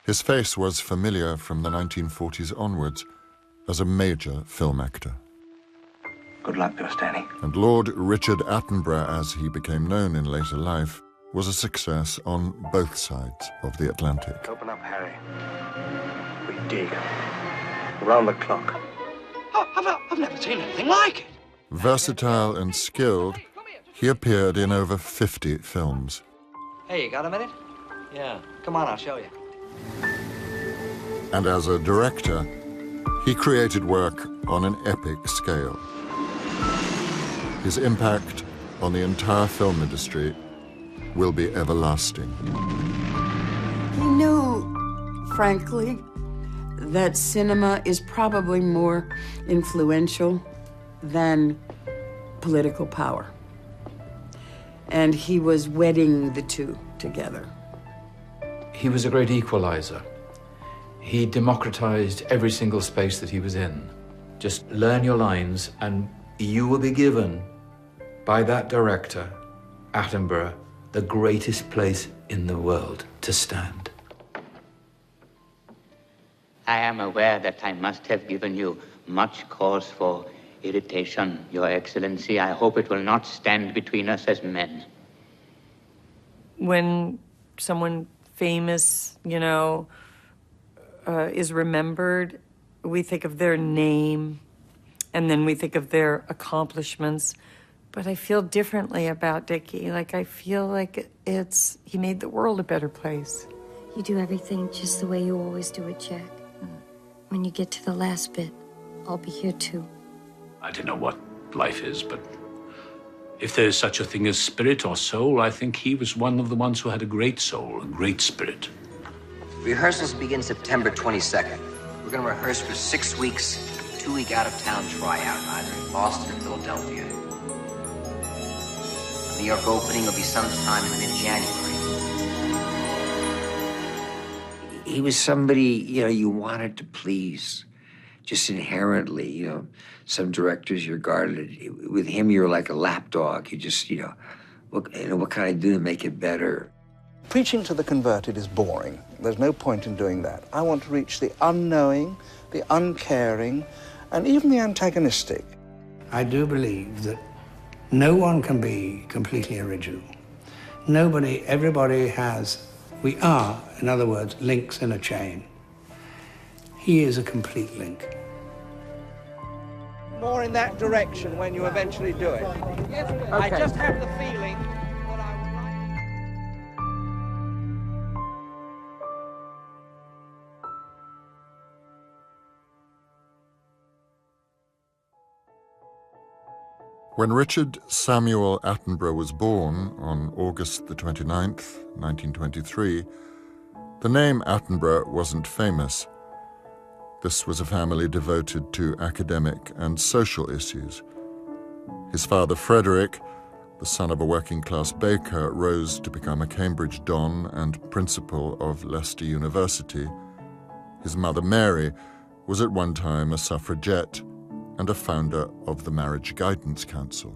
His face was familiar from the 1940s onwards as a major film actor. Good luck to us, Danny. And Lord Richard Attenborough, as he became known in later life, was a success on both sides of the Atlantic. Open up, Harry. We dig. Around the clock. I've never seen anything like it. Versatile and skilled, he appeared in over 50 films. Hey, you got a minute? Yeah. Come on, I'll show you. And as a director, he created work on an epic scale. His impact on the entire film industry will be everlasting. He knew, frankly, that cinema is probably more influential than political power. And he was wedding the two together. He was a great equalizer. He democratized every single space that he was in. Just learn your lines and you will be given by that director, Attenborough, the greatest place in the world to stand. I am aware that I must have given you much cause for irritation, Your Excellency. I hope it will not stand between us as men. When someone famous, is remembered, we think of their name, and then we think of their accomplishments. But I feel differently about Dickie. I feel like he made the world a better place. You do everything just the way you always do it, Jack. When you get to the last bit, I'll be here too. I don't know what life is, but if there's such a thing as spirit or soul, I think he was one of the ones who had a great soul, a great spirit. Rehearsals begin September 22nd. We're going to rehearse for 6 weeks, 2-week out-of-town tryout, either in Boston or Philadelphia. The New York opening will be sometime in mid-January. He was somebody, you wanted to please, just inherently. Some directors you're guarded. With him, you're like a lapdog. You just, what can I do to make it better? Preaching to the converted is boring. There's no point in doing that. I want to reach the unknowing, the uncaring, and even the antagonistic. I do believe that no one can be completely original. Everybody we are, in other words, links in a chain. He is a complete link. More in that direction when you eventually do it. Yes, okay. I just have the feeling that I would like... When Richard Samuel Attenborough was born on August the 29th, 1923, the name Attenborough wasn't famous. This was a family devoted to academic and social issues. His father, Frederick, the son of a working-class baker, rose to become a Cambridge don and principal of Leicester University. His mother, Mary, was at one time a suffragette and a founder of the Marriage Guidance Council.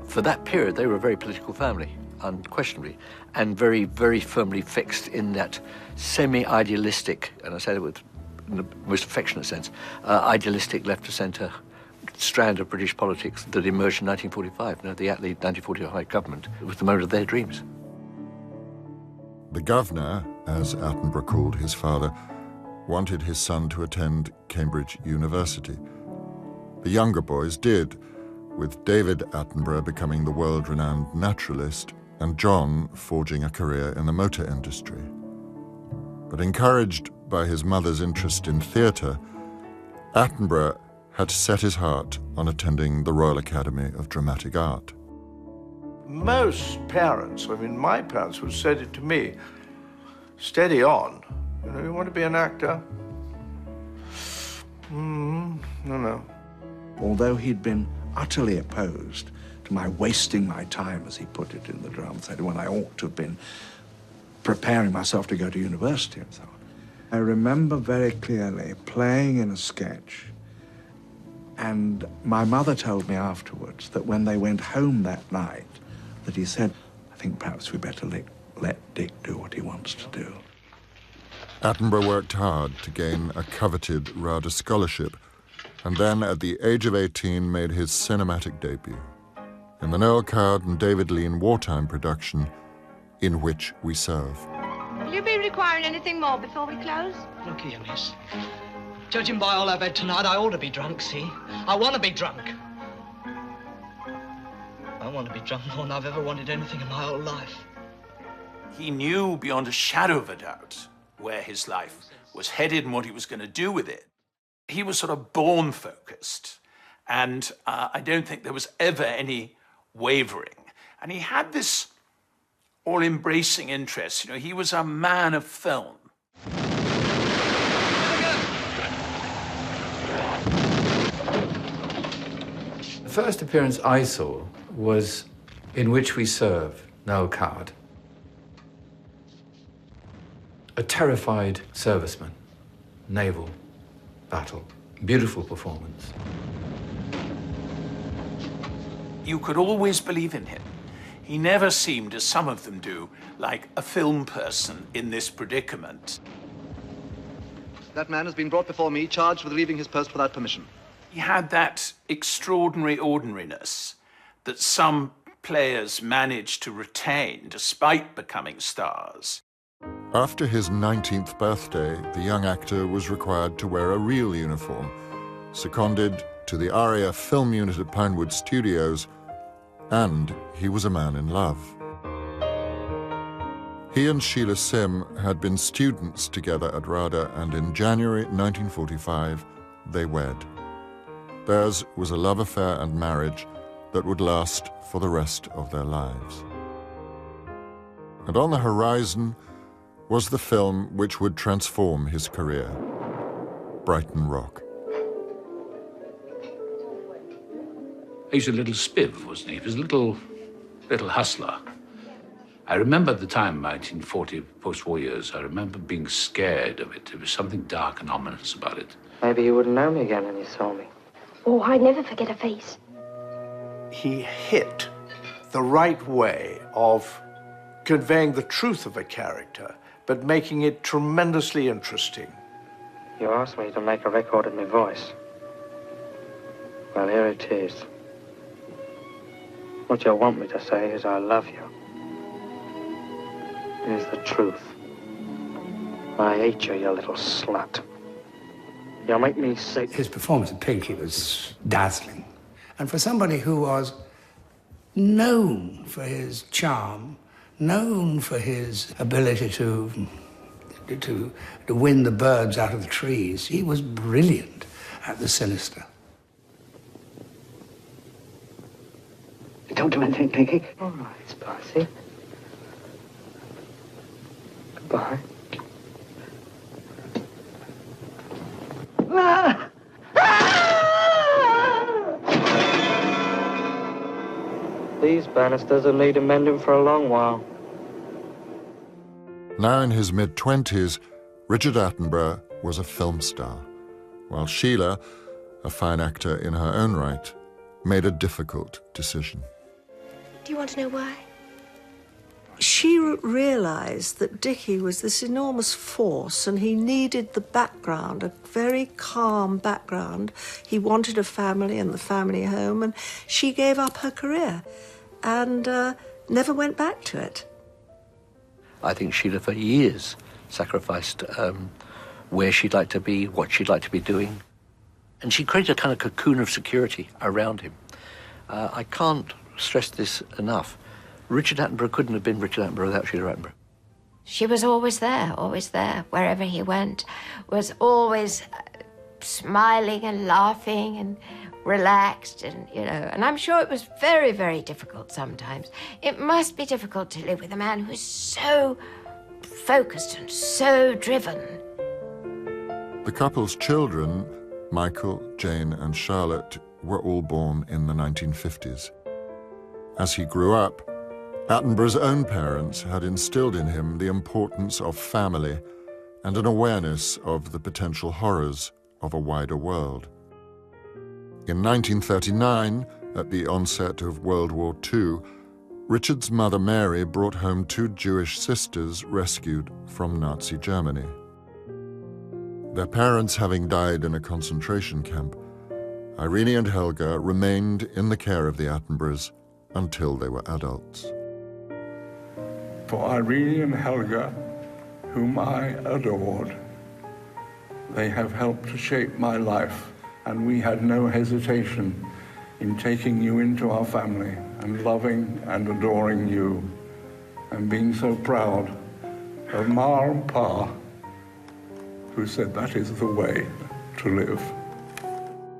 For that period, they were a very political family, unquestionably, and very, very firmly fixed in that semi-idealistic, and I say that in the most affectionate sense, idealistic left-of-centre strand of British politics that emerged in 1945. The Attlee 1945 government was the moment of their dreams. The governor, as Attenborough called his father, wanted his son to attend Cambridge University. The younger boys did, with David Attenborough becoming the world-renowned naturalist and John forging a career in the motor industry. But encouraged by his mother's interest in theatre, Attenborough had set his heart on attending the Royal Academy of Dramatic Art. Most parents, my parents would have said it to me, steady on. You want to be an actor? No. Although he'd been utterly opposed to my wasting my time, as he put it in the drama theatre, when I ought to have been preparing myself to go to university and so on. I remember very clearly playing in a sketch, and my mother told me afterwards that when they went home that night, that he said, I think perhaps we better let Dick do what he wants to do. Attenborough worked hard to gain a coveted RADA scholarship, and then at the age of 18 made his cinematic debut in the Noel Coward and David Lean wartime production, In Which We Serve. Will you be requiring anything more before we close? Look here, miss. Judging by all I've had tonight, I ought to be drunk, see? I want to be drunk. I want to be drunk more than I've ever wanted anything in my whole life. He knew beyond a shadow of a doubt where his life was headed and what he was going to do with it. He was sort of born focused, and I don't think there was ever any wavering. And he had this all-embracing interest. You know, he was a man of film. The first appearance I saw was In Which We Serve, Noel Coward. A terrified serviceman, naval battle, beautiful performance. You could always believe in him. He never seemed, as some of them do, like a film person in this predicament. That man has been brought before me, charged with leaving his post without permission. He had that extraordinary ordinariness that some players manage to retain despite becoming stars. After his 19th birthday, the young actor was required to wear a real uniform, seconded to the ARIA film unit at Pinewood Studios, and he was a man in love. He and Sheila Sim had been students together at RADA, and in January 1945, they wed. Theirs was a love affair and marriage that would last for the rest of their lives. And on the horizon was the film which would transform his career, Brighton Rock. He was a little spiv, wasn't he? He was a little hustler. I remember at the time, 1940, post-war years, I remember being scared of it. There was something dark and ominous about it. Maybe you wouldn't know me again when you saw me. Oh, I'd never forget a face. He hit the right way of conveying the truth of a character, but making it tremendously interesting. You asked me to make a record of my voice. Well, here it is. What you want me to say is I love you. Here's the truth. I hate you, you little slut. You make me sick. His performance in Pinky was dazzling. And for somebody who was known for his charm, known for his ability to win the birds out of the trees, he was brilliant at the sinister. Don't do anything, Pinky. All right, Spicy. Goodbye. These banisters will need mending for a long while. Now in his mid-20s, Richard Attenborough was a film star, while Sheila, a fine actor in her own right, made a difficult decision. Do you want to know why? She realised that Dickie was this enormous force and he needed the background, a very calm background. He wanted a family and the family home, and she gave up her career and never went back to it. I think Sheila, for years, sacrificed where she'd like to be, what she'd like to be doing. And she created a kind of cocoon of security around him. I can't stress this enough. Richard Attenborough couldn't have been Richard Attenborough without Sheila Attenborough. She was always there, wherever he went, was always smiling and laughing and relaxed and, and I'm sure it was very, very difficult sometimes. It must be difficult to live with a man who's so focused and so driven. The couple's children, Michael, Jane, and Charlotte, were all born in the 1950s. As he grew up, Attenborough's own parents had instilled in him the importance of family and an awareness of the potential horrors of a wider world. In 1939, at the onset of World War II, Richard's mother Mary brought home 2 Jewish sisters rescued from Nazi Germany. Their parents having died in a concentration camp, Irene and Helga remained in the care of the Attenboroughs until they were adults. For Irene and Helga, whom I adored, they have helped to shape my life, and we had no hesitation in taking you into our family and loving and adoring you, and being so proud of Ma and Pa, who said that is the way to live.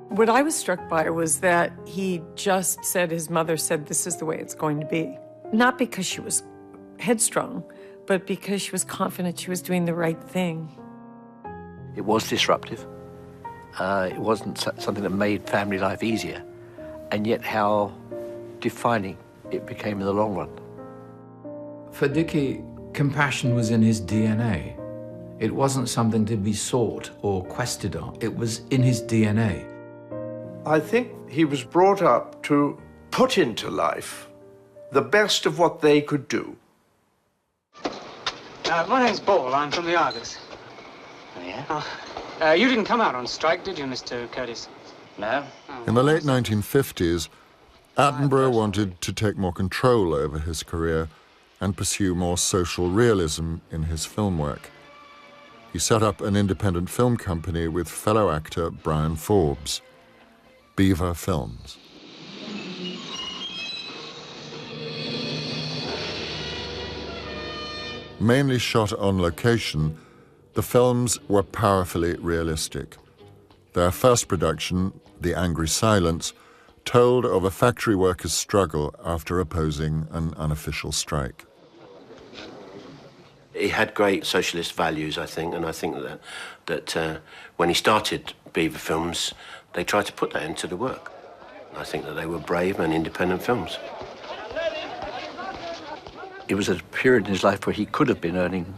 What I was struck by was that he just said, his mother said, this is the way it's going to be. Not because she was headstrong, but because she was confident she was doing the right thing. It was disruptive. It wasn't something that made family life easier, and yet how defining it became in the long run. For Dickie, compassion was in his DNA. It wasn't something to be sought or quested on. It was in his DNA. I think he was brought up to put into life the best of what they could do. My name's Ball. I'm from the Argus. Oh, yeah? You didn't come out on strike, did you, Mr. Curtis? No. In the late 1950s, Attenborough wanted to take more control over his career and pursue more social realism in his film work. He set up an independent film company with fellow actor Brian Forbes, Beaver Films. Mainly shot on location, the films were powerfully realistic. Their first production, The Angry Silence, told of a factory worker's struggle after opposing an unofficial strike. He had great socialist values, I think, and I think that when he started Beaver Films, they tried to put that into the work. I think that they were brave and independent films. It was a period in his life where he could have been earning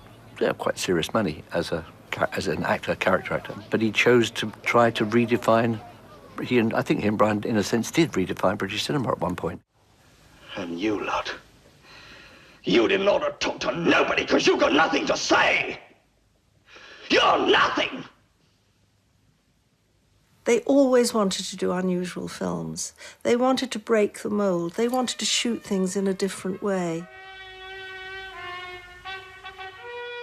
quite serious money as an actor, character actor, but he chose to try to redefine. I think he and Brian, in a sense, did redefine British cinema at one point. And you lot, you didn't ought to talk to nobody because you got nothing to say. You're nothing. They always wanted to do unusual films. They wanted to break the mold. They wanted to shoot things in a different way.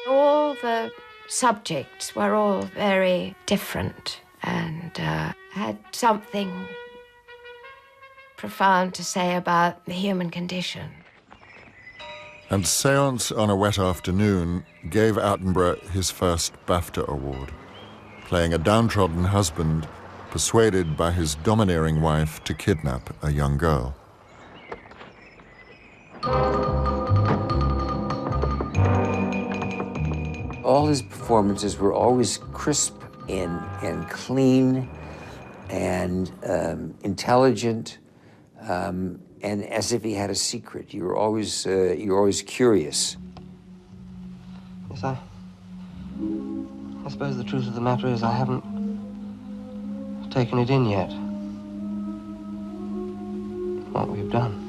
All the subjects were all very different and had something profound to say about the human condition. And Seance on a Wet Afternoon gave Attenborough his first BAFTA award, playing a downtrodden husband persuaded by his domineering wife to kidnap a young girl. All his performances were always crisp and clean and intelligent, and as if he had a secret. You were always curious. Yes, I suppose the truth of the matter is I haven't taken it in yet. What we've done.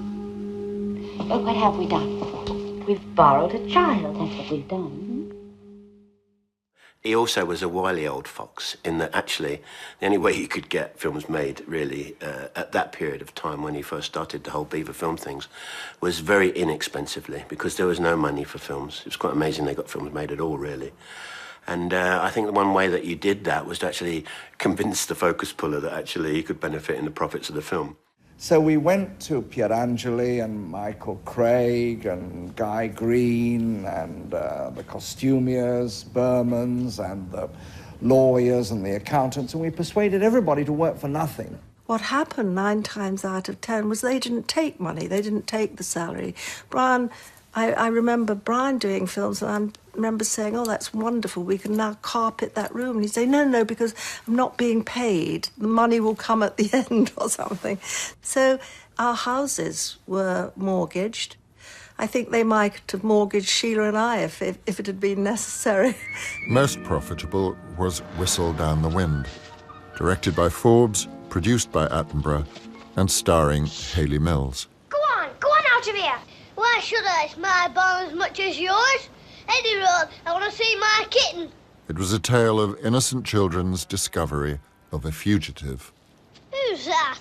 But what have we done? We've borrowed a child, that's what we've done. He also was a wily old fox in that actually the only way you could get films made really at that period of time when he first started the whole Beaver film things was very inexpensively because there was no money for films. It was quite amazing they got films made at all really. And I think the one way that you did that was to actually convince the focus puller that actually he could benefit in the profits of the film. So we went to Pierangeli and Michael Craig and Guy Green and the costumiers, Bermans and the lawyers and the accountants, and we persuaded everybody to work for nothing. What happened 9 times out of 10 was they didn't take money, they didn't take the salary. Brian, I remember Brian doing films, and I remember saying, oh, that's wonderful, we can now carpet that room. And he'd say, no, because I'm not being paid. The money will come at the end or something. So our houses were mortgaged. I think they might have mortgaged Sheila and I if it had been necessary. Most profitable was Whistle Down the Wind, directed by Forbes, produced by Attenborough, and starring Hayley Mills. Go on out of here. Why should I? It's my barn as much as yours. Eddie Road, I want to see my kitten. It was a tale of innocent children's discovery of a fugitive. Who's that?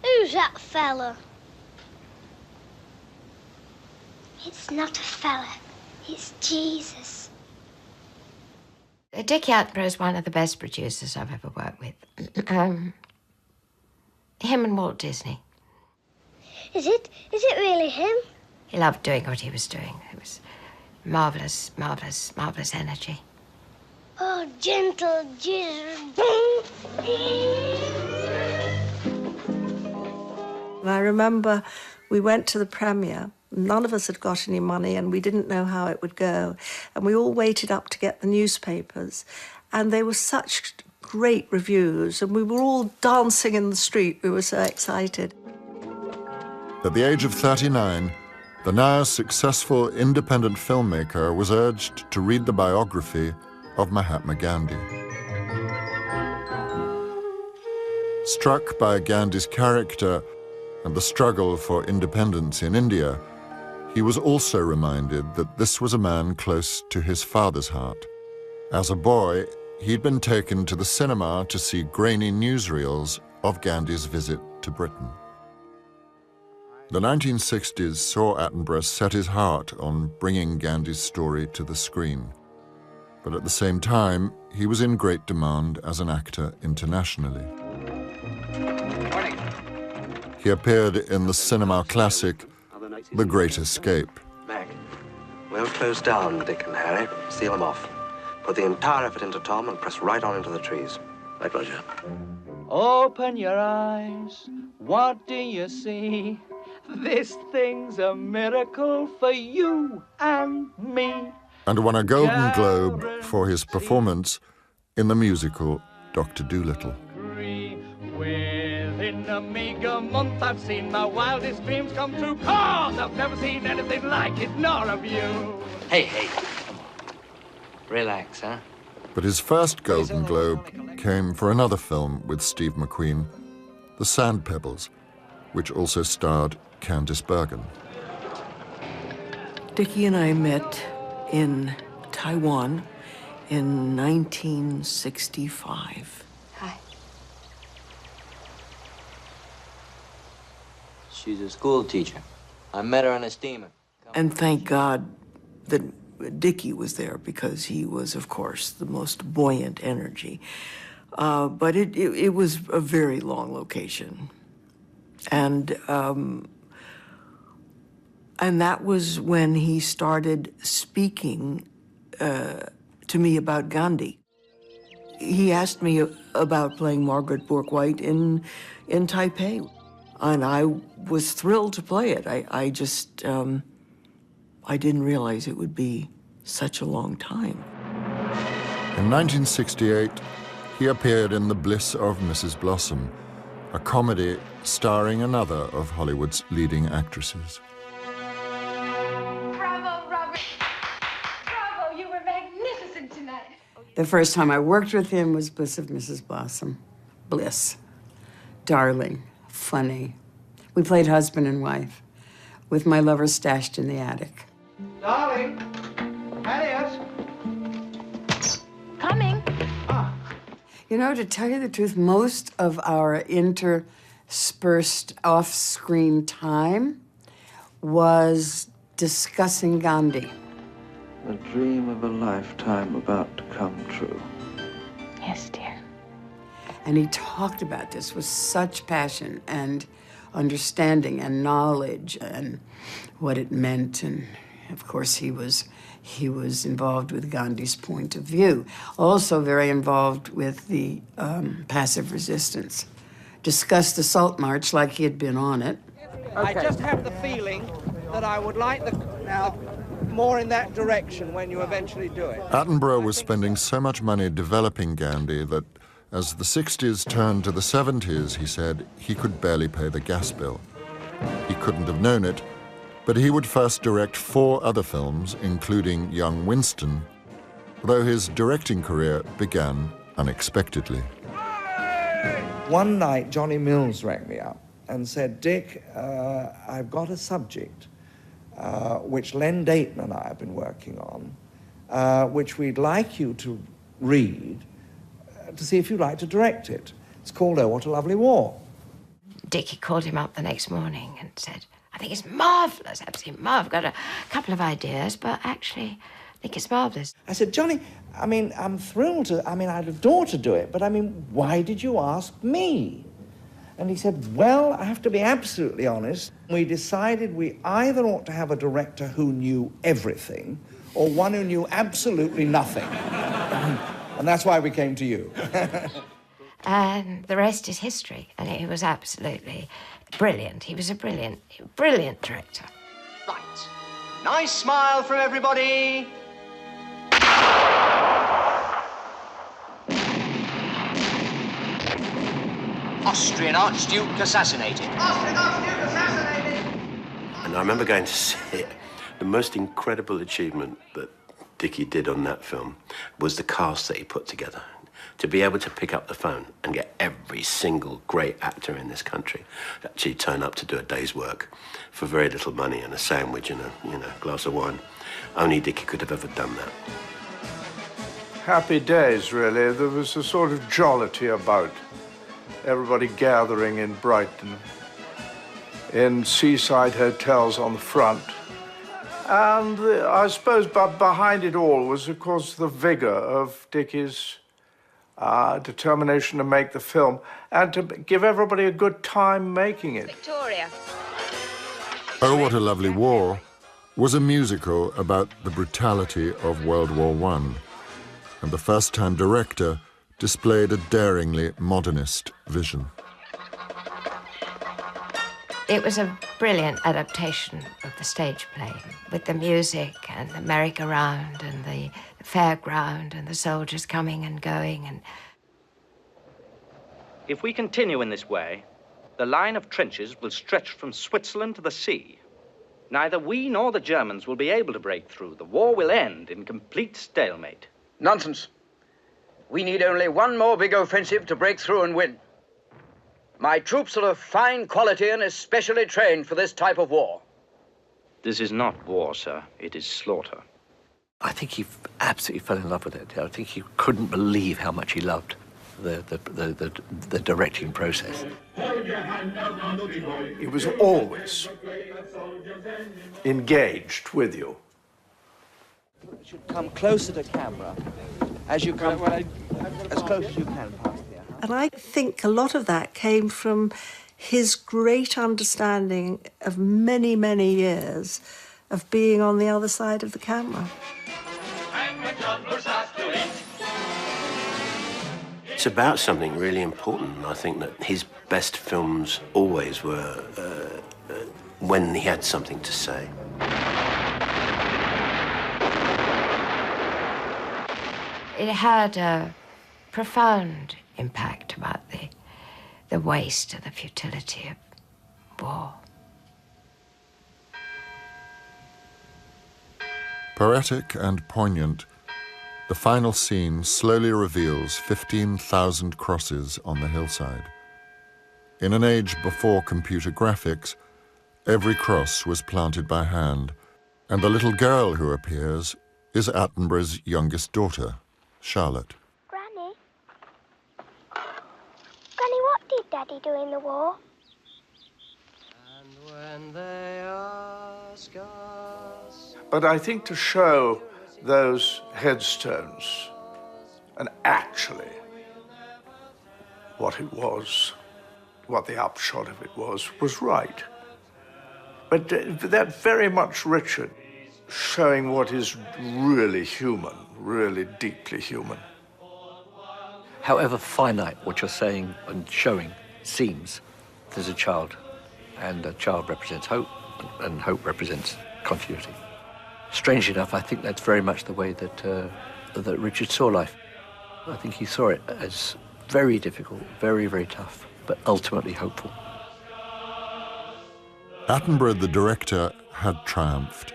Who's that fella? It's not a fella. It's Jesus. Dickie Attenborough is one of the best producers I've ever worked with. Him and Walt Disney. Is it really him? He loved doing what he was doing. It was marvelous, marvelous, marvelous energy. Oh, gentle Jesus. I remember we went to the premiere. None of us had got any money and we didn't know how it would go. And we all waited up to get the newspapers. And they were such great reviews and we were all dancing in the street. We were so excited. At the age of 39, the now successful independent filmmaker was urged to read the biography of Mahatma Gandhi. Struck by Gandhi's character and the struggle for independence in India, he was also reminded that this was a man close to his father's heart. As a boy, he'd been taken to the cinema to see grainy newsreels of Gandhi's visit to Britain. The 1960s saw Attenborough set his heart on bringing Gandhi's story to the screen. But at the same time, he was in great demand as an actor internationally. Morning. He appeared in the cinema classic, The Great Escape. Mac, we'll close down Dick and Harry, seal them off. Put the entire effort into Tom and press right on into the trees. Right, Roger. Open your eyes, what do you see? This thing's a miracle for you and me. And won a Golden Globe for his performance in the musical Dr. Dolittle. Within a meager month, I've seen my wildest dreams come true. 'Cause I've never seen anything like it, nor of you. Hey, come on. Relax, huh? But his first Golden Globe came for another film with Steve McQueen, The Sand Pebbles, which also starred Candice Bergen. Dickie and I met in Taiwan in 1965. Hi. She's a school teacher. I met her on a steamer. And thank God that Dickie was there because he was, of course, the most buoyant energy. But it was a very long location. And that was when he started speaking to me about Gandhi. He asked me about playing Margaret Bourke-White in Taipei, and I was thrilled to play it. I just, I didn't realize it would be such a long time. In 1968, he appeared in The Bliss of Mrs. Blossom, a comedy starring another of Hollywood's leading actresses. Bravo, Robert. Bravo, you were magnificent tonight. The first time I worked with him was Bliss of Mrs. Blossom. Bliss. Darling. Funny. We played husband and wife, with my lover stashed in the attic. Darling, Harriet. Coming. You know, to tell you the truth, most of our interspersed off-screen time was discussing Gandhi. A dream of a lifetime about to come true. Yes, dear. And he talked about this with such passion and understanding and knowledge and what it meant. And of course, he was involved with Gandhi's point of view. Also very involved with the passive resistance. Discussed the Salt March like he had been on it. I just have the feeling that I would like now more in that direction when you eventually do it. Attenborough was spending so much money developing Gandhi that as the 60s turned to the 70s, he said he could barely pay the gas bill. He couldn't have known it, but he would first direct 4 other films, including Young Winston, though his directing career began unexpectedly. One night, Johnny Mills rang me up and said, Dick, I've got a subject which Len Dayton and I have been working on, which we'd like you to read to see if you'd like to direct it. It's called Oh, What a Lovely War. Dickie called him up the next morning and said, I think it's marvellous, absolutely marvellous. I've got a couple of ideas, but actually, I think it's marvellous. I said, Johnny, I mean, I'm thrilled to, I mean, I'd adore to do it, but I mean, why did you ask me? And he said, well, I have to be absolutely honest. We decided we either ought to have a director who knew everything or one who knew absolutely nothing. And that's why we came to you. And the rest is history. And he was absolutely brilliant. He was a brilliant director. Right. Nice smile from everybody. Austrian Archduke assassinated. Austrian Archduke assassinated. And I remember going to see it. The most incredible achievement that Dickie did on that film was the cast that he put together. To be able to pick up the phone and get every single great actor in this country to actually turn up to do a day's work for very little money and a sandwich and a glass of wine. Only Dickie could have ever done that. Happy days, really. There was a sort of jollity about everybody gathering in Brighton, in seaside hotels on the front. And I suppose behind it all was, of course, the vigor of Dickie's determination to make the film and to give everybody a good time making it. Victoria. Oh, What a Lovely War was a musical about the brutality of World War I, and the first-time director displayed a daringly modernist vision. It was a brilliant adaptation of the stage play, with the music and the merry-go-round and the fairground and the soldiers coming and going. And if we continue in this way, the line of trenches will stretch from Switzerland to the sea. Neither we nor the Germans will be able to break through. The war will end in complete stalemate. Nonsense. We need only one more big offensive to break through and win. My troops are of fine quality and especially trained for this type of war. This is not war, sir. It is slaughter. I think he absolutely fell in love with it. I think he couldn't believe how much he loved the directing process. He was always engaged with you. You should come closer to camera as you come, as close as you can past here. And I think a lot of that came from his great understanding of many, many years of being on the other side of the camera. It's about something really important. I think that his best films always were when he had something to say. it had a profound impact about the waste and the futility of war. Poetic and poignant, the final scene slowly reveals 15,000 crosses on the hillside. In an age before computer graphics, every cross was planted by hand, and the little girl who appears is Attenborough's youngest daughter, Charlotte. Granny? Granny, what did Daddy do in the war? And when they ask us... But I think to show those headstones, and actually what it was, what the upshot of it was right. But that very much Richard, showing what is really human, really deeply human. However finite what you're saying and showing seems, there's a child, and a child represents hope, and hope represents continuity. Strangely enough, I think that's very much the way that that Richard saw life. I think he saw it as very difficult, very, very tough, but ultimately hopeful. Attenborough, the director, had triumphed,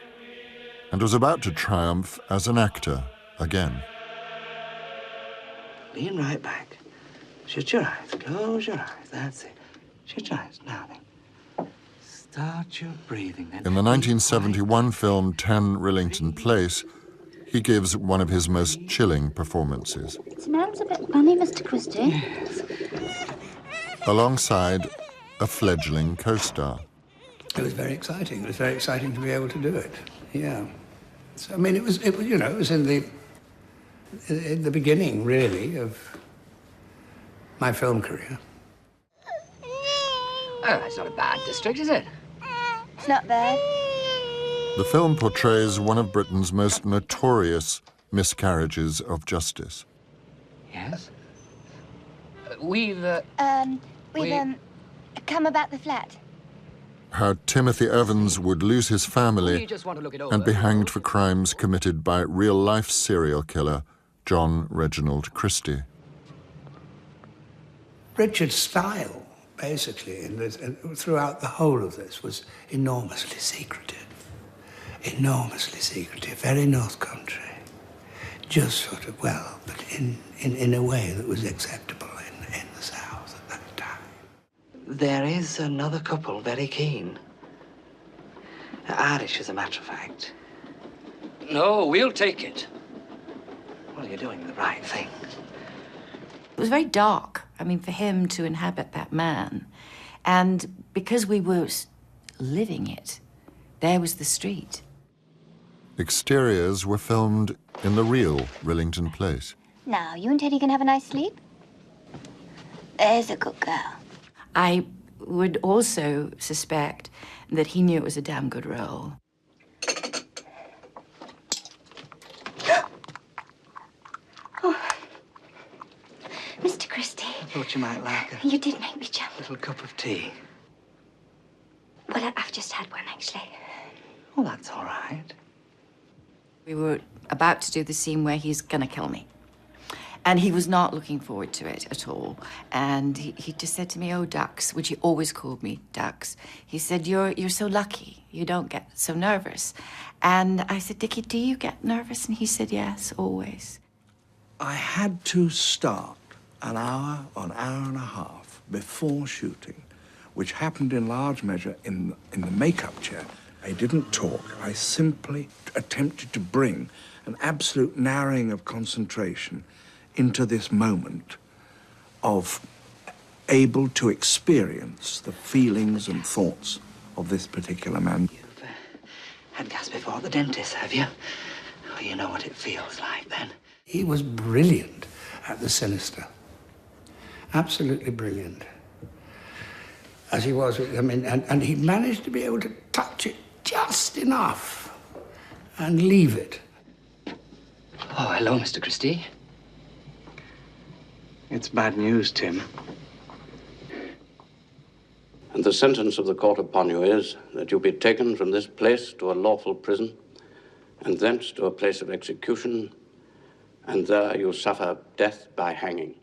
and was about to triumph as an actor again. Lean right back. Shut your eyes. Close your eyes. That's it. Shut your eyes. Now then. Start your breathing. Then. In the 1971 film 10 Rillington Place, he gives one of his most chilling performances. Smells a bit funny, Mr. Christie. Alongside a fledgling co-star. It was very exciting. It was very exciting to be able to do it. Yeah. So, I mean, it was in the beginning, really, of my film career. Oh, that's not a bad district, is it? It's not bad. The film portrays one of Britain's most notorious miscarriages of justice. Yes? We've come about the flat. How Timothy Evans would lose his family You just want to look it over. and be hanged for crimes committed by real-life serial killer John Reginald Christie. Richard's style, basically, throughout the whole of this, was enormously secretive. Enormously secretive, very North Country. Just sort of, well, but in a way that was acceptable in the South at that time. There is another couple very keen. Irish, as a matter of fact. No, we'll take it. Well, you're doing the right thing. It was very dark, I mean, for him to inhabit that man. And because we were living it, there was the street. Exteriors were filmed in the real Rillington Place. Now, you and Teddy can have a nice sleep. There's a good girl. I would also suspect that he knew it was a damn good role. Oh. Mr. Christie. I thought you might like a You did make me jump. little cup of tea. Well, I've just had one, actually. Well, that's all right. We were about to do the scene where he's gonna kill me. And he was not looking forward to it at all. And he just said to me, "Oh, Dux," which he always called me Dux. He said, you're so lucky. You don't get so nervous. And I said, "Dickie, do you get nervous?" And he said, "Yes, always." I had to start an hour or an hour and a half before shooting, which happened in large measure in the makeup chair. I didn't talk. I simply attempted to bring an absolute narrowing of concentration into this moment of able to experience the feelings and thoughts of this particular man. You've had gas before at the dentist, have you? Well, you know what it feels like then. He was brilliant at the sinister. Absolutely brilliant. As he was, I mean, and he managed to be able to touch it just enough and leave it. Oh, hello, Mr. Christie. It's bad news, Tim. And the sentence of the court upon you is that you be taken from this place to a lawful prison, and thence to a place of execution, and there you suffer death by hanging.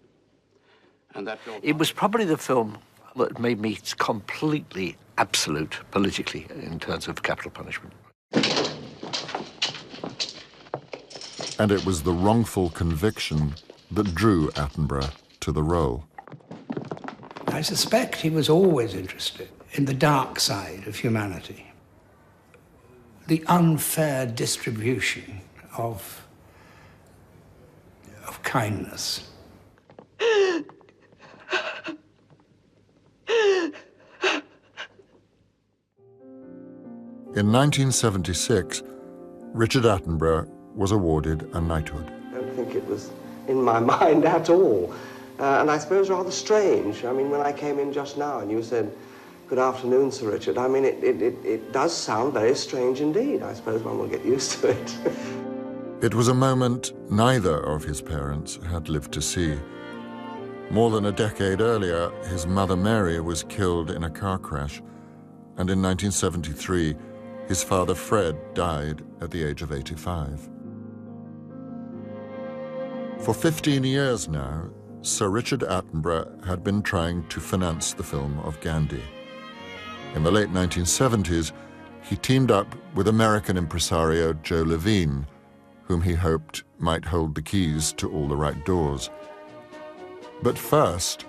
And that It was probably the film that made me completely absolute politically in terms of capital punishment. And it was the wrongful conviction that drew Attenborough to the role. I suspect he was always interested in the dark side of humanity. The unfair distribution of kindness. In 1976, Richard Attenborough was awarded a knighthood. I don't think it was in my mind at all. And I suppose rather strange. I mean, when I came in just now and you said, "Good afternoon, Sir Richard," I mean, it does sound very strange indeed. I suppose one will get used to it. It was a moment neither of his parents had lived to see. More than a decade earlier, his mother Mary was killed in a car crash, and in 1973, his father Fred died at the age of 85. For 15 years now, Sir Richard Attenborough had been trying to finance the film of Gandhi. In the late 1970s, he teamed up with American impresario Joe Levine, whom he hoped might hold the keys to all the right doors. But first,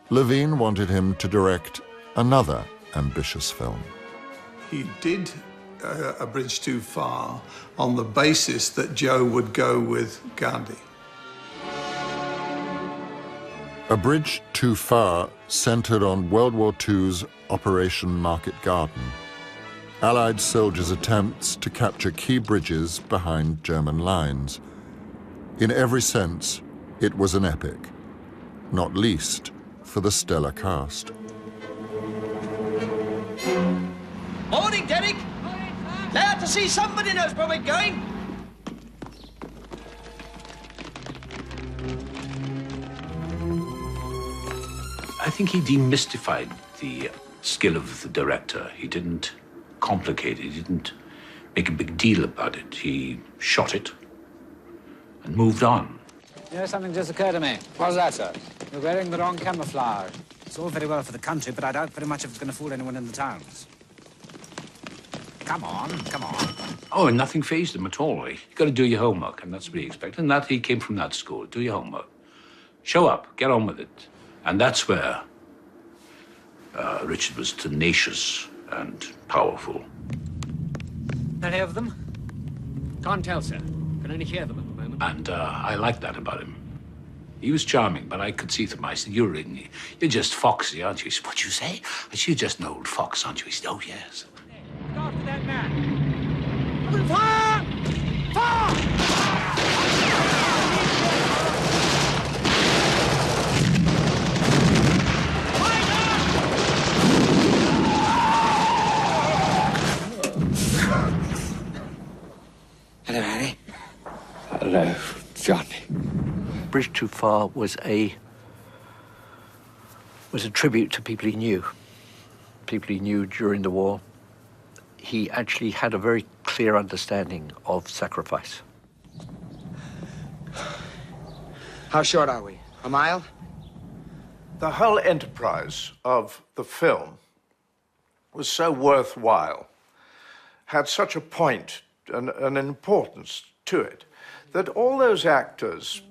Levine wanted him to direct another ambitious film. He did A Bridge Too Far on the basis that Joe would go with Gandhi. A Bridge Too Far centered on World War II's Operation Market Garden, Allied soldiers' attempts to capture key bridges behind German lines. In every sense, it was an epic, not least for the stellar cast. Morning, Derek. Glad to see somebody knows where we're going. I think he demystified the skill of the director. He didn't complicate it. He didn't make a big deal about it. He shot it and moved on. You know, something just occurred to me. What's that, sir? You're wearing the wrong camouflage. It's all very well for the country, but I doubt very much if it's going to fool anyone in the towns. Come on, come on. Oh, and nothing fazed him at all. You got to do your homework, and that's what he expected. And that he came from that school. Do your homework. Show up. Get on with it. And that's where Richard was tenacious and powerful. Any of them? Can't tell, sir. Can only hear them at the moment. And I liked that about him. He was charming, but I could see through him. I said, you're just foxy, aren't you? He said, what'd you say? I said, you're just an old fox, aren't you? He said, oh, yes. Look after that man. Fire! Fire! Hello, Harry. Hello, Johnny. Bridge Too Far was a tribute to people he knew during the war. He actually had a very clear understanding of sacrifice. How short are we? A mile? The whole enterprise of the film was so worthwhile, had such a point and an importance to it, that all those actors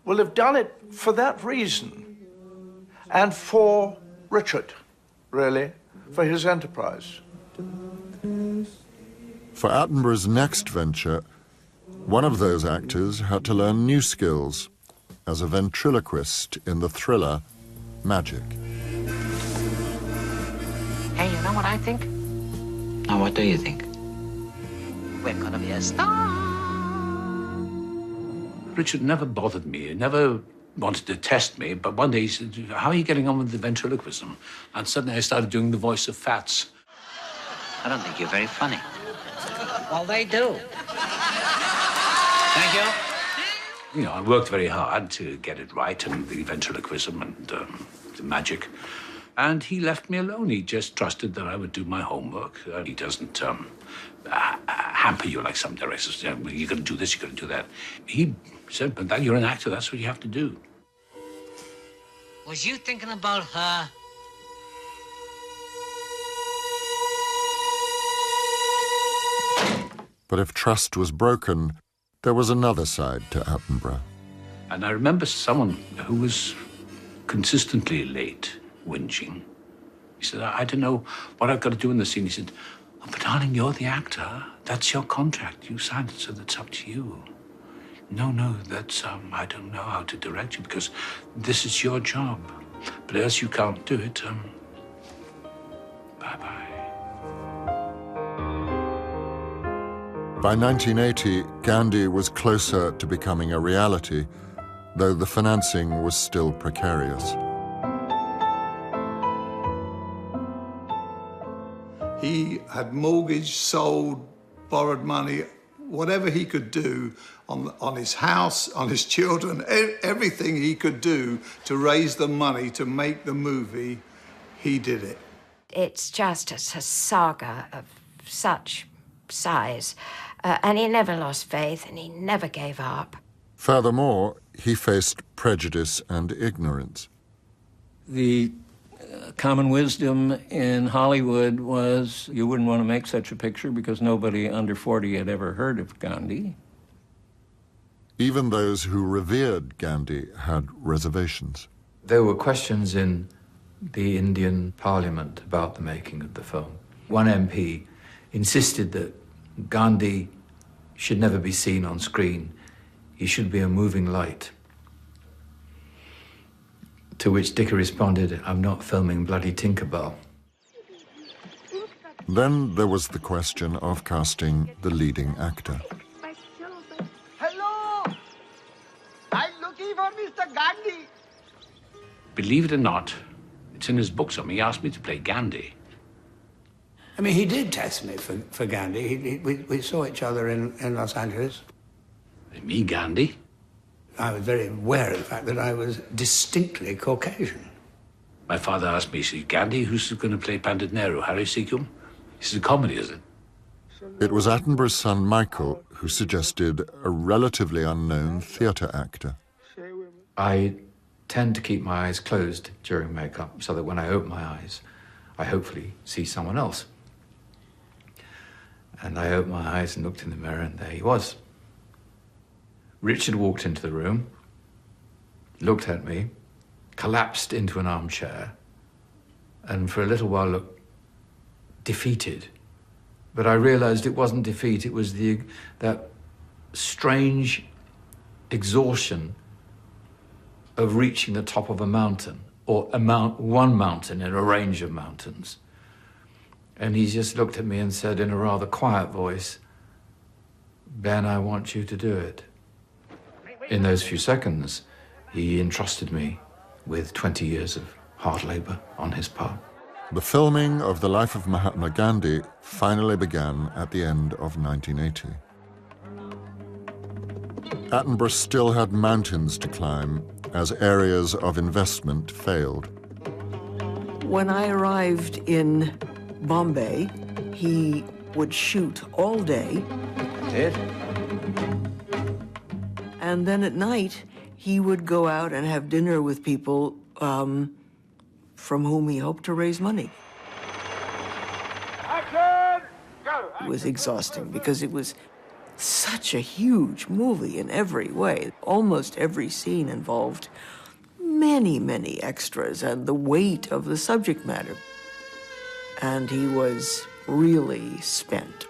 will have done it for that reason and for Richard, really, for his enterprise. For Attenborough's next venture, one of those actors had to learn new skills as a ventriloquist in the thriller Magic. Hey, you know what I think? Now, what do you think? We're gonna be a star. Richard never bothered me. He never wanted to test me, but one day he said, how are you getting on with the ventriloquism? And suddenly I started doing the voice of Fats. I don't think you're very funny. Well, they do. Thank you. You know, I worked very hard to get it right, and the ventriloquism and the magic. And he left me alone. He just trusted that I would do my homework. He doesn't hamper you like some directors. You're going to do this, you're going to do that. He said, but that, you're an actor, that's what you have to do. Was you thinking about her? But if trust was broken, there was another side to Attenborough. And I remember someone who was consistently late, whinging. He said, I don't know what I've got to do in the scene. He said, oh, but darling, you're the actor. That's your contract. You signed it, so that's up to you. No, that's, I don't know how to direct you because this is your job. But as you can't do it, bye-bye. By 1980, Gandhi was closer to becoming a reality, though the financing was still precarious. He had mortgaged, sold, borrowed money, whatever he could do on his house, on his children, everything he could do to raise the money to make the movie, he did it. It's just a saga of such size. And he never lost faith, and he never gave up. Furthermore, he faced prejudice and ignorance. The common wisdom in Hollywood was you wouldn't want to make such a picture because nobody under 40 had ever heard of Gandhi. Even those who revered Gandhi had reservations. There were questions in the Indian Parliament about the making of the film. One MP insisted that Gandhi should never be seen on screen. He should be a moving light. To which Dicker responded, "I'm not filming bloody Tinkerbell." Then there was the question of casting the leading actor. Hello! I'm looking for Mr. Gandhi. Believe it or not, it's in his book somewhere. He asked me to play Gandhi. I mean, he did test me for Gandhi. We saw each other in Los Angeles. Me, Gandhi? I was very aware of the fact that I was distinctly Caucasian. My father asked me, he said, "Gandhi, who's going to play Pandit Nehru? Harry Sekhum?" He said, "A comedy, is it?" It was Attenborough's son, Michael, who suggested a relatively unknown theatre actor. I tend to keep my eyes closed during makeup so that when I open my eyes, I hopefully see someone else. And I opened my eyes and looked in the mirror, and there he was. Richard walked into the room, looked at me, collapsed into an armchair, and for a little while looked defeated. But I realized it wasn't defeat, it was that strange exhaustion of reaching the top of a mountain, or one mountain in a range of mountains. And he just looked at me and said in a rather quiet voice, "Ben, I want you to do it." In those few seconds, he entrusted me with 20 years of hard labor on his part. The filming of the life of Mahatma Gandhi finally began at the end of 1980. Attenborough still had mountains to climb as areas of investment failed. When I arrived in Bombay, he would shoot all day. Did? And then at night, he would go out and have dinner with people from whom he hoped to raise money. It was exhausting because it was such a huge movie in every way. Almost every scene involved many, many extras and the weight of the subject matter. And he was really spent.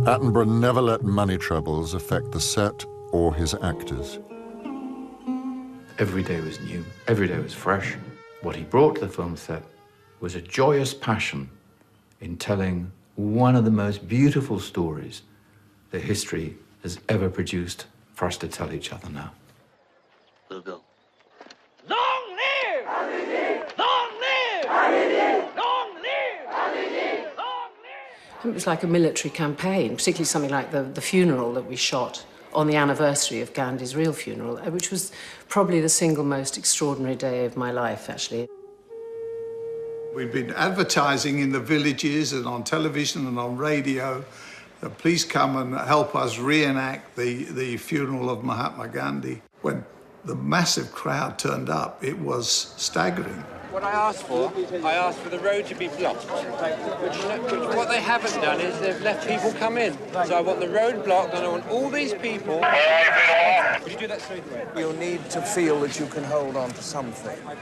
Attenborough never let money troubles affect the set or his actors. Every day was new, every day was fresh. What he brought to the film set was a joyous passion in telling one of the most beautiful stories that history has ever produced for us to tell each other now. We'll go. Long live! Long live! Long live! It was like a military campaign, particularly something like the funeral that we shot on the anniversary of Gandhi's real funeral, which was probably the single most extraordinary day of my life, actually. We've been advertising in the villages and on television and on radio. Please come and help us reenact the funeral of Mahatma Gandhi. When the massive crowd turned up, it was staggering. What I asked for the road to be blocked. Which what they haven't done is they've let people come in. So I want the road blocked and I want all these people... Would you do that straight away? You'll need to feel that you can hold on to something. I'd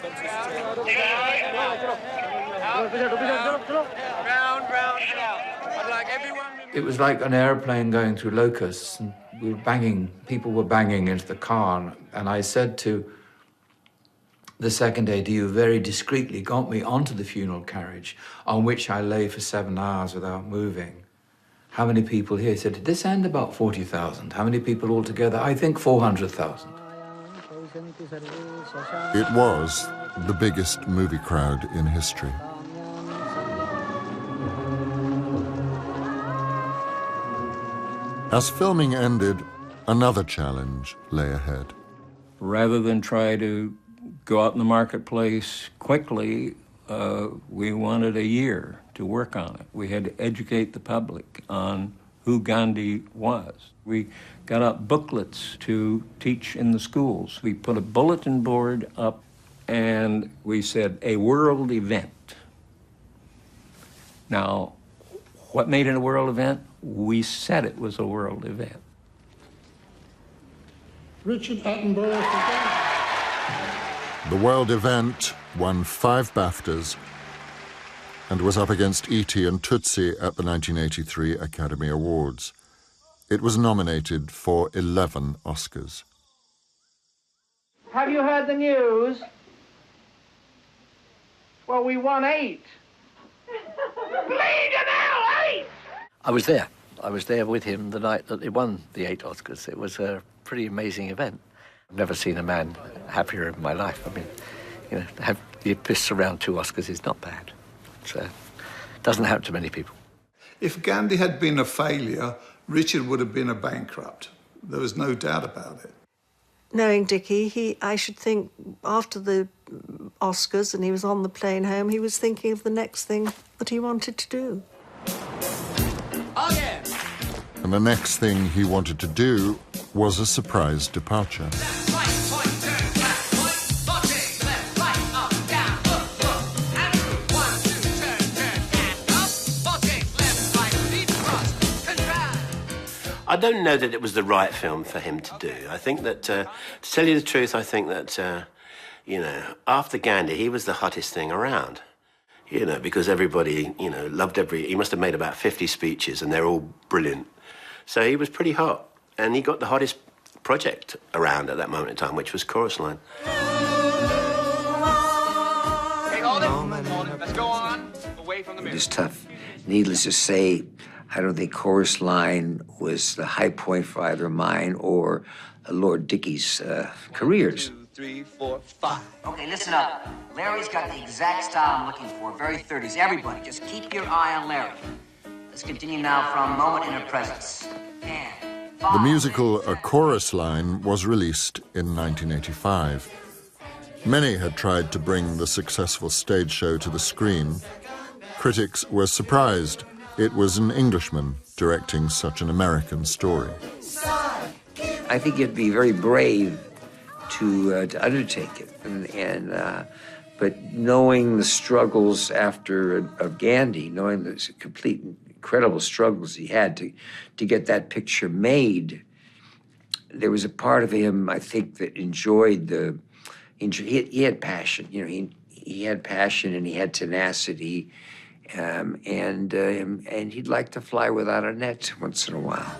like everyone... It was like an airplane going through locusts, and we were banging, people were banging into the car, and I said to the second AD, who very discreetly got me onto the funeral carriage, on which I lay for 7 hours without moving, "How many people here?" He said, "Did this end?" "About 40,000. "How many people altogether?" "I think 400,000. It was the biggest movie crowd in history. As filming ended, another challenge lay ahead. Rather than try to go out in the marketplace quickly, we wanted a year to work on it. We had to educate the public on who Gandhi was. We got out booklets to teach in the schools. We put a bulletin board up and we said, "A world event." Now, what made it a world event? We said it was a world event. Richard Attenborough for Gandhi. The world event won 5 BAFTAs and was up against E.T. and Tootsie at the 1983 Academy Awards. It was nominated for 11 Oscars. Have you heard the news? Well, we won 8. Bleeding hell, 8! I was there. I was there with him the night that they won the 8 Oscars. It was a pretty amazing event. I've never seen a man happier in my life. I mean, you know, to have the piss around 2 Oscars is not bad. It doesn't happen to many people. If Gandhi had been a failure, Richard would have been a bankrupt. There was no doubt about it. Knowing Dickie, I should think after the Oscars and he was on the plane home, he was thinking of the next thing that he wanted to do. Again. And the next thing he wanted to do was a surprise departure. I don't know that it was the right film for him to do. I think that, to tell you the truth, I think that, you know, after Gandhi, he was the hottest thing around. You know, because everybody, you know, loved he must have made about 50 speeches and they're all brilliant. So he was pretty hot. And he got the hottest project around at that moment in time, which was Chorus Line. Hey, hold it. Let's go on. Away from the mirror. It was tough. Needless to say, I don't think Chorus Line was the high point for either mine or Lord Dickey's careers. 1, 2, 3, 4, 5. Okay, listen up. Larry's got the exact style I'm looking for, very 30s. Everybody, just keep your eye on Larry. Let's continue now from Moment in Her Presence. The musical A Chorus Line was released in 1985. Many had tried to bring the successful stage show to the screen. Critics were surprised it was an Englishman directing such an American story. I think you'd be very brave to undertake it, but knowing the struggles of Gandhi, knowing the complete incredible struggles he had to get that picture made, there was a part of him, I think, that enjoyed he had passion. You know, he had passion and he had tenacity, and he'd like to fly without a net once in a while.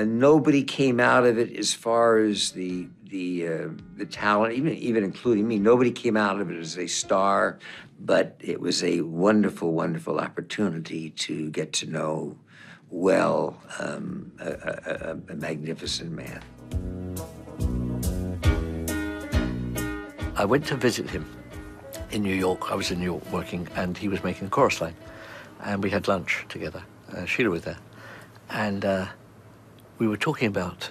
Nobody came out of it as far as the talent, even including me. Nobody came out of it as a star, but it was a wonderful, wonderful opportunity to get to know well a magnificent man. I went to visit him in New York. I was in New York working, and he was making a Chorus Line, and we had lunch together. Sheila was there, and we were talking about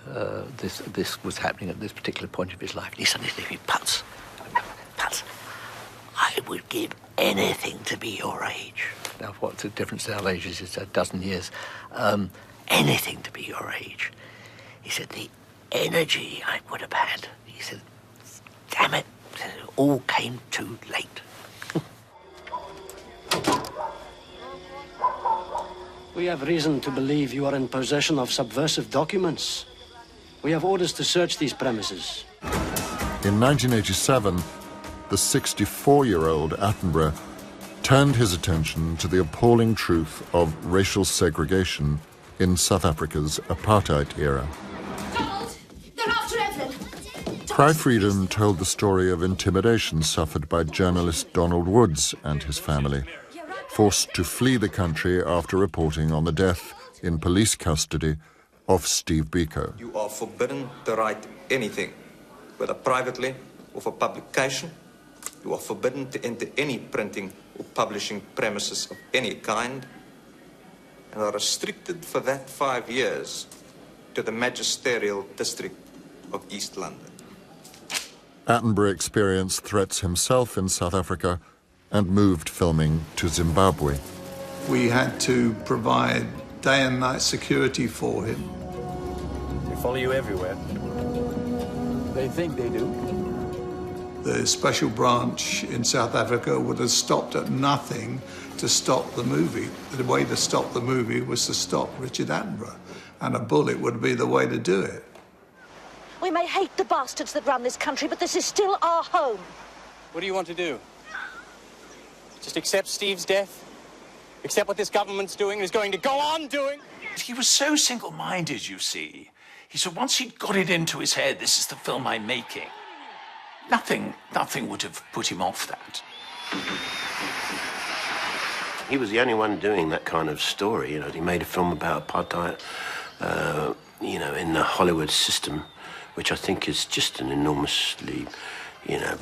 this was happening at this particular point of his life. And he suddenly said to me, Putz, I would give anything to be your age. Now, what's the difference in our ages? It's a dozen years. Anything to be your age. He said, the energy I would have had. He said, damn it, it all came too late. We have reason to believe you are in possession of subversive documents. We have orders to search these premises. In 1987, the 64-year-old Attenborough turned his attention to the appalling truth of racial segregation in South Africa's apartheid era. Donald, they're after Evelyn. Cry Freedom told the story of intimidation suffered by journalist Donald Woods and his family, forced to flee the country after reporting on the death in police custody of Steve Biko. You are forbidden to write anything, whether privately or for publication. You are forbidden to enter any printing or publishing premises of any kind, and are restricted for that 5 years to the magisterial district of East London. Attenborough experienced threats himself in South Africa and moved filming to Zimbabwe. We had to provide day and night security for him. They follow you everywhere. They think they do. The special branch in South Africa would have stopped at nothing to stop the movie. The way to stop the movie was to stop Richard Attenborough, and a bullet would be the way to do it. We may hate the bastards that run this country, but this is still our home. What do you want to do? Just accept Steve's death? Accept what this government's doing and is going to go on doing? He was so single-minded, you see. He said once he'd got it into his head, this is the film I'm making, nothing would have put him off that. He was the only one doing that kind of story, you know. He made a film about apartheid, you know, in the Hollywood system, which I think is just an enormously, you know,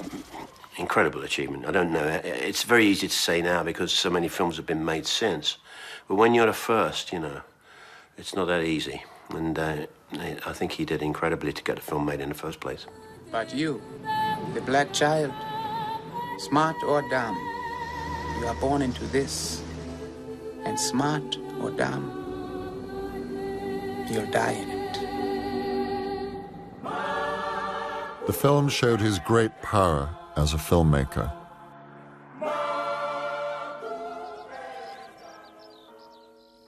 incredible achievement. I don't know, it's very easy to say now because so many films have been made since. But when you're the first, you know, it's not that easy. And I think he did incredibly to get the film made in the first place. But you, the black child, smart or dumb, you are born into this. And smart or dumb, you'll die in it. The film showed his great power as a filmmaker.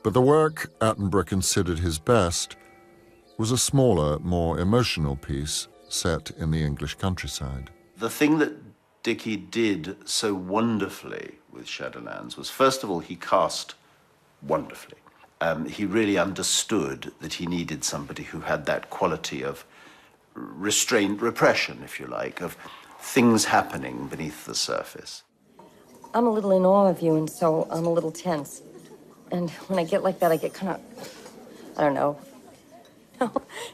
But the work Attenborough considered his best was a smaller, more emotional piece set in the English countryside. The thing that Dickie did so wonderfully with Shadowlands was, first of all, he cast wonderfully. He really understood that he needed somebody who had that quality of restrained repression, if you like, of things happening beneath the surface. I'm a little in awe of you, and so I'm a little tense. And when I get like that, I get kind of, I don't know.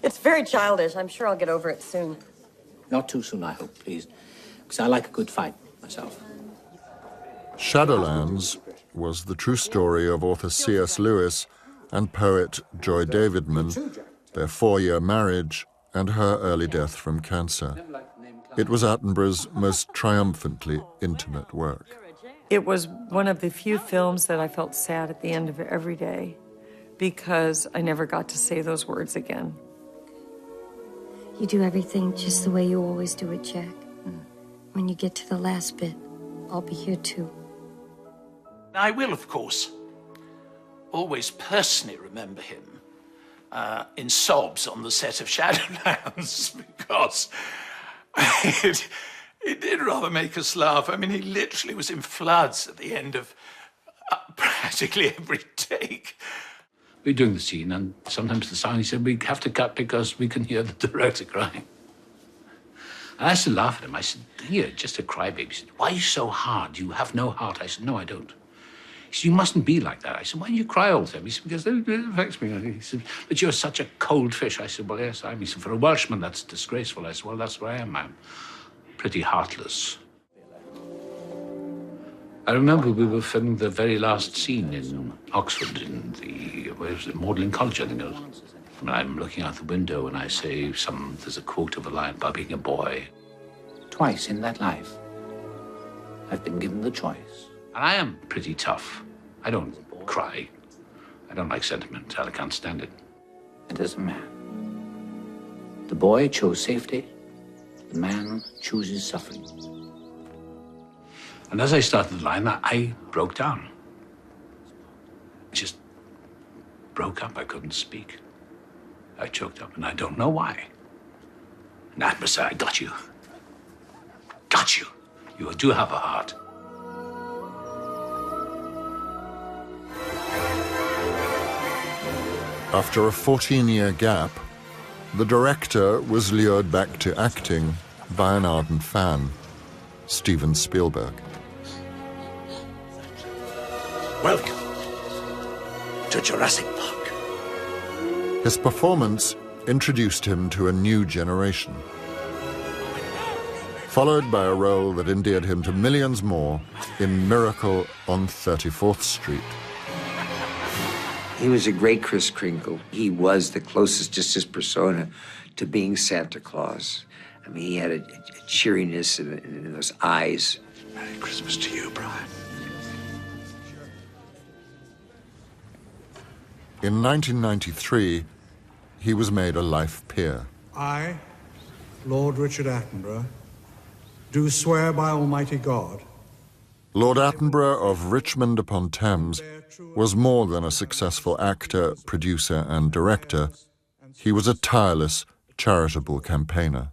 It's very childish. I'm sure I'll get over it soon. Not too soon, I hope, please. Because I like a good fight myself. Shadowlands was the true story of author C.S. Lewis and poet Joy Davidman, their 4-year marriage, and her early death from cancer. It was Attenborough's most triumphantly intimate work. It was one of the few films that I felt sad at the end of every day because I never got to say those words again. You do everything just the way you always do it, Jack. When you get to the last bit, I'll be here too. I will, of course, always personally remember him in sobs on the set of Shadowlands because it did rather make us laugh. I mean, he literally was in floods at the end of practically every take. We're doing the scene, and sometimes the sound, he said, we have to cut because we can hear the director crying. And I used to laugh at him. I said, you're just a crybaby. He said, why are you so hard? You have no heart. I said, no, I don't. He said, you mustn't be like that. I said, why do you cry all the time? He said, because it affects me. He said, but you're such a cold fish. I said, well, yes, I am. He said, for a Welshman, that's disgraceful. I said, well, that's what I am. I'm pretty heartless. I remember we were filming the very last scene in Oxford, in the, where was it, Magdalen College, I think it was. And I'm looking out the window and I say, there's a quote of a line about being a boy. Twice in that life, I've been given the choice. And I am pretty tough. I don't cry. I don't like sentiment. I can't stand it. And as a man, the boy chose safety, the man chooses suffering. And as I started the line, I broke down. I just broke up. I couldn't speak. I choked up, and I don't know why. And Attenborough said, I got you. Got you. You do have a heart. After a 14-year gap, the director was lured back to acting by an ardent fan, Steven Spielberg. Welcome to Jurassic Park. His performance introduced him to a new generation, followed by a role that endeared him to millions more in Miracle on 34th Street. He was a great Kris Kringle. He was the closest, just his persona, to being Santa Claus. I mean, he had a cheeriness in those eyes. Merry Christmas to you, Brian. In 1993, he was made a life peer. I, Lord Richard Attenborough, do swear by Almighty God. Lord Attenborough of Richmond-upon-Thames was more than a successful actor, producer and director. He was a tireless, charitable campaigner.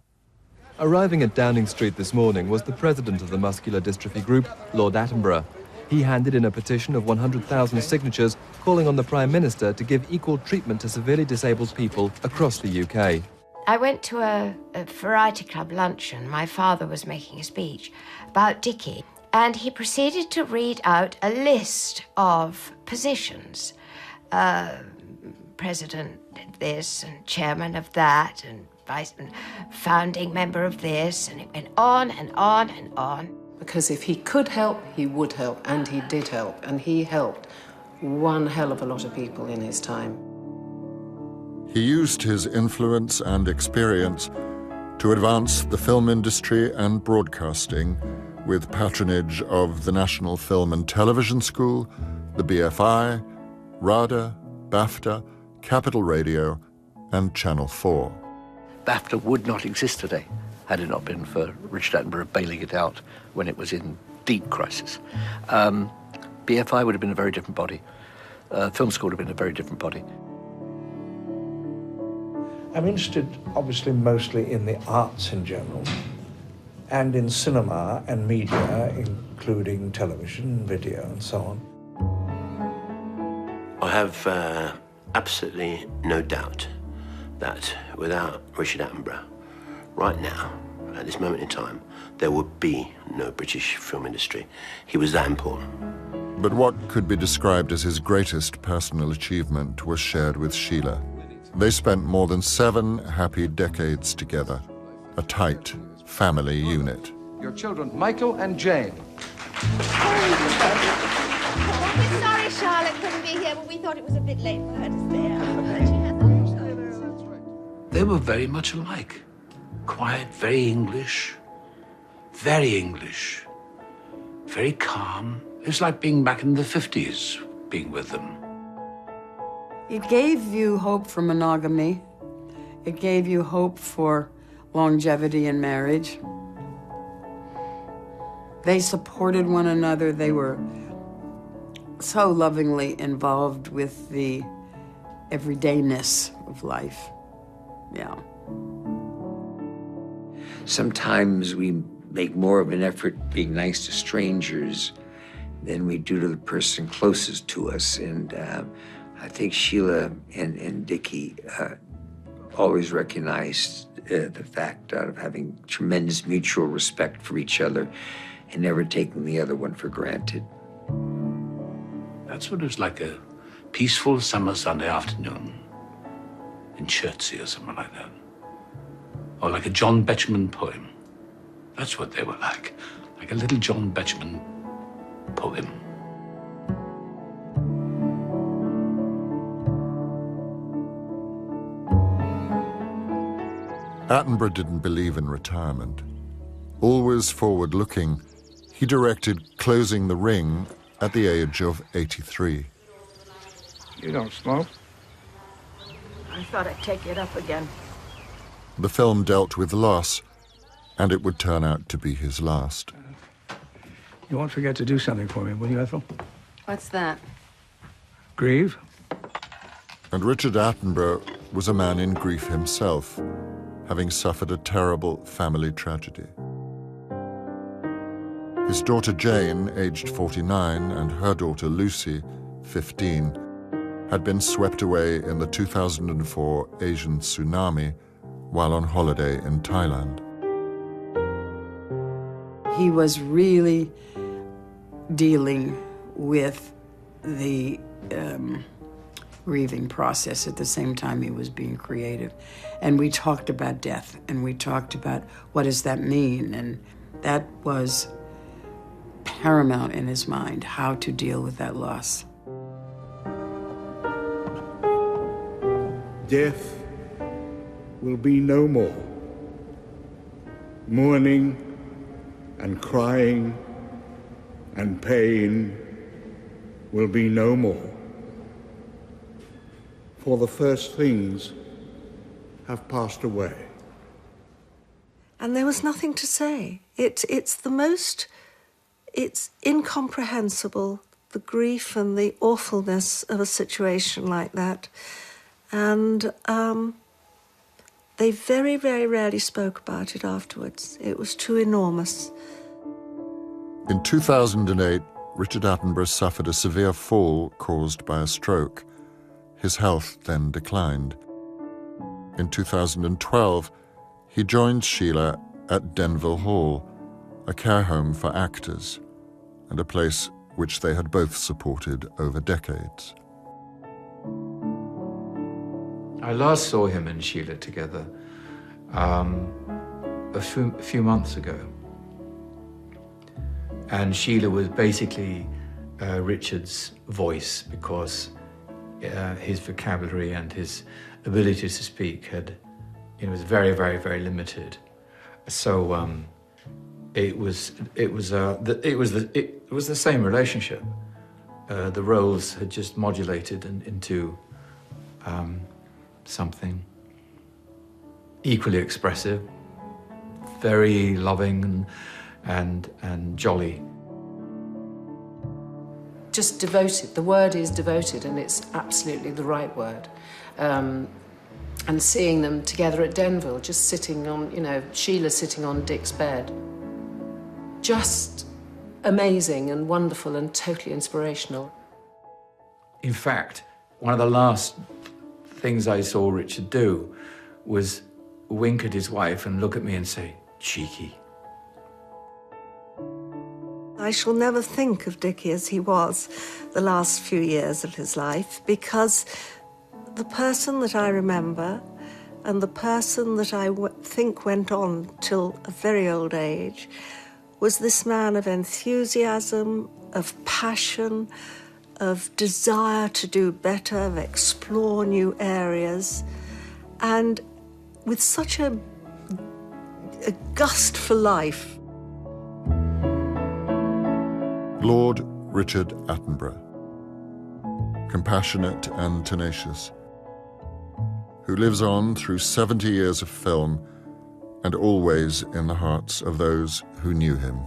Arriving at Downing Street this morning was the president of the Muscular Dystrophy Group, Lord Attenborough. He handed in a petition of 100,000 signatures calling on the Prime Minister to give equal treatment to severely disabled people across the UK. I went to a variety club luncheon. My father was making a speech about Dickie, and he proceeded to read out a list of positions. President this, and chairman of that, and vice and founding member of this, and it went on and on and on. Because if he could help, he would help, and he did help, and he helped one hell of a lot of people in his time. He used his influence and experience to advance the film industry and broadcasting with patronage of the National Film and Television School, the BFI, RADA, BAFTA, Capital Radio, and Channel 4. BAFTA would not exist today had it not been for Richard Attenborough bailing it out when it was in deep crisis. BFI would have been a very different body. Film school would have been a very different body. I'm interested, obviously, mostly in the arts in general, and in cinema and media, including television, video, and so on. I have absolutely no doubt that without Richard Attenborough, right now, at this moment in time, there would be no British film industry. He was that important. But what could be described as his greatest personal achievement was shared with Sheila. They spent more than 7 happy decades together, a tight family unit. Your children, Michael and Jane. We're sorry Charlotte couldn't be here, but we thought it was a bit late for her to stay out. They were very much alike. Quiet, very English, very calm. It was like being back in the 50s, being with them. It gave you hope for monogamy. It gave you hope for longevity in marriage. They supported one another. They were so lovingly involved with the everydayness of life. Yeah. Sometimes we make more of an effort being nice to strangers than we do to the person closest to us. And I think Sheila and Dickie always recognized the fact of having tremendous mutual respect for each other and never taking the other one for granted. That's what it was like, a peaceful summer Sunday afternoon in Chertsey or something like that. Or like a John Betjeman poem. That's what they were like a little John Betjeman poem. Attenborough didn't believe in retirement. Always forward-looking, he directed Closing the Ring at the age of 83. You don't smoke? I thought I'd take it up again. The film dealt with loss, and it would turn out to be his last. You won't forget to do something for me, will you, Ethel? What's that? Grieve? And Richard Attenborough was a man in grief himself, having suffered a terrible family tragedy. His daughter Jane, aged 49, and her daughter Lucy, 15, had been swept away in the 2004 Asian tsunami while on holiday in Thailand. He was really dealing with the grieving process at the same time he was being creative. And we talked about death, and we talked about what does that mean, and that was paramount in his mind, how to deal with that loss. Death will be no more. Mourning and crying and pain will be no more. For the first things have passed away. And there was nothing to say. It's incomprehensible, the grief and the awfulness of a situation like that. And they very, very rarely spoke about it afterwards. It was too enormous. In 2008, Richard Attenborough suffered a severe fall caused by a stroke. His health then declined. In 2012, he joined Sheila at Denville Hall, a care home for actors, and a place which they had both supported over decades. I last saw him and Sheila together a few months ago. And Sheila was basically Richard's voice, because his vocabulary and his ability to speak was very, very, very limited. So it was the same relationship. The roles had just modulated into something equally expressive, very loving and jolly. Just devoted. The word is devoted, and it's absolutely the right word. And seeing them together at Denville, just sitting on, Sheila sitting on Dick's bed. Just amazing and wonderful and totally inspirational. In fact, one of the last things I saw Richard do was wink at his wife and look at me and say, "Cheeky." I shall never think of Dickie as he was the last few years of his life, because the person that I remember and the person that I think went on till a very old age was this man of enthusiasm, of passion, of desire to do better, of explore new areas, and with such a gust for life. Lord Richard Attenborough, compassionate and tenacious, who lives on through 70 years of film and always in the hearts of those who knew him.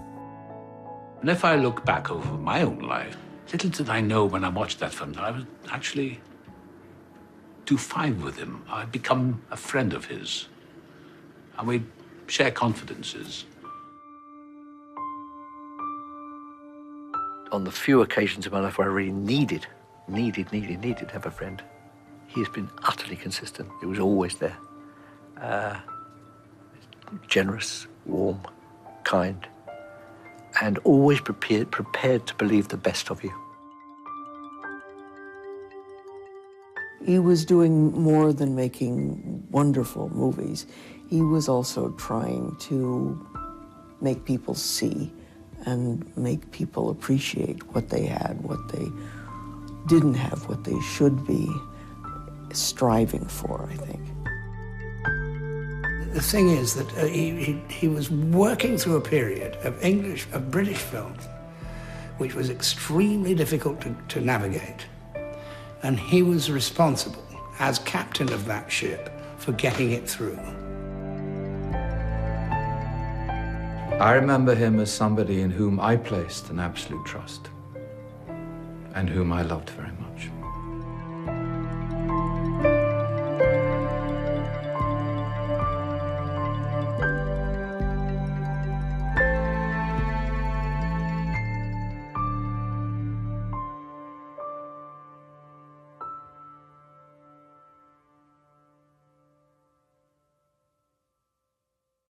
And if I look back over my own life, little did I know when I watched that film that I would actually do fine with him. I'd become a friend of his, and we'd share confidences. On the few occasions in my life where I really needed to have a friend, he's been utterly consistent. He was always there. Generous, warm, kind, and always prepared to believe the best of you. He was doing more than making wonderful movies. He was also trying to make people see and make people appreciate what they had, what they didn't have, what they should be striving for, I think. The thing is that he was working through a period of British films which was extremely difficult to navigate. And he was responsible, as captain of that ship, for getting it through. I remember him as somebody in whom I placed an absolute trust and whom I loved very much.